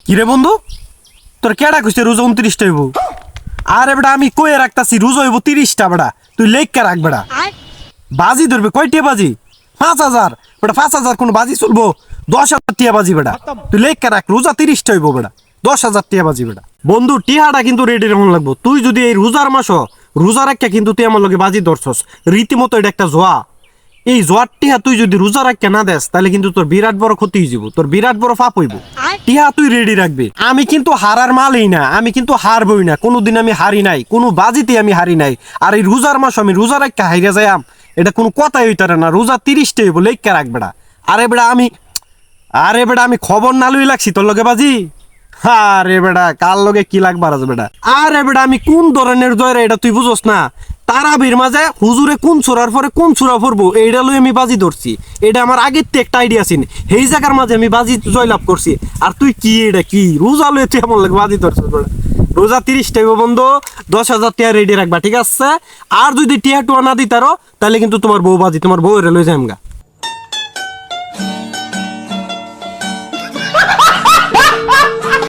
কিরে বন্ধু, তোর কেডা কইছে রোজা 29টা হইব? আরে বেটা আমি কয়ে রাখতাছি রোজা হইব 30টা বেটা, তুই লেখকে রাখ বেটা। বাজি ধরবে কয়টা বাজি? 5,000 বেটা, 5,000 কোন বাজি চলবো? 10,000 টিয়া বাজি বেটা, তুই লেখকে রাখ রোজা 30টা হইব বেটা, 10,000 টিয়া বাজি বেটা। বন্ধু টিহাটা কিন্তু রেডি রাখুন লাগবো। তুই যদি এই রোজার মাস রোজার একটা কিন্তু তুই আমার লগে বাজি ধরছস, রীতিমতো এটা একটা জোয়া। এই জোয়ার টিহা তুই যদি রোজা রাখতে না দেস তাহলে কিন্তু তোর বিরাট বড় ক্ষতি হয়ে যাব, তোর বিরাট বড় পাপ হইব। টিহা তুই রেডি রাখবি। আমি কিন্তু হারার মালই না, আমি কিন্তু হারবই না, কোনোদিন আমি হারি নাই, কোনো বাজিতে আমি হারি নাই। আর এই রোজার মাস আমি রোজা রাখতে হাইরা যাইম, এটা কোনো কথাই হইতারে না। রোজা 30টা হইব, লেখকে রাখ বেটা। আরে বেটা আমি খবর না লই লাগছি তোর লগে বাজি। আরে বেটা কার লগে কি লাগবার আছে বেটা? আরে বেটা আমি কোন ধরনের জয়রা এটা তুই বুঝোস না? তারাবির মাঝে হুজুরে কোন ছোড়ার পরে কোন ছোড়া পড়বো এইটা লই আমি বাজি ধরছি। এটা আমার আগের থেকে একটা আইডিয়া ছিল, সেই জায়গার মাঝে আমি বাজি জয়লাভ করছি। আর তুই কি এটা কি রোজা লই তুই এমন লাগে বাজি ধরছিস বেটা? রোজা 30টা হইব বন্ধু, 10,000 টিয়া রেডি রাখবা, ঠিক আছে? আর যদি টিয়া টুয়া না দিতারো তাহলে কিন্তু তোমার বউ বাজি, তোমার বউ লই যাইমগা।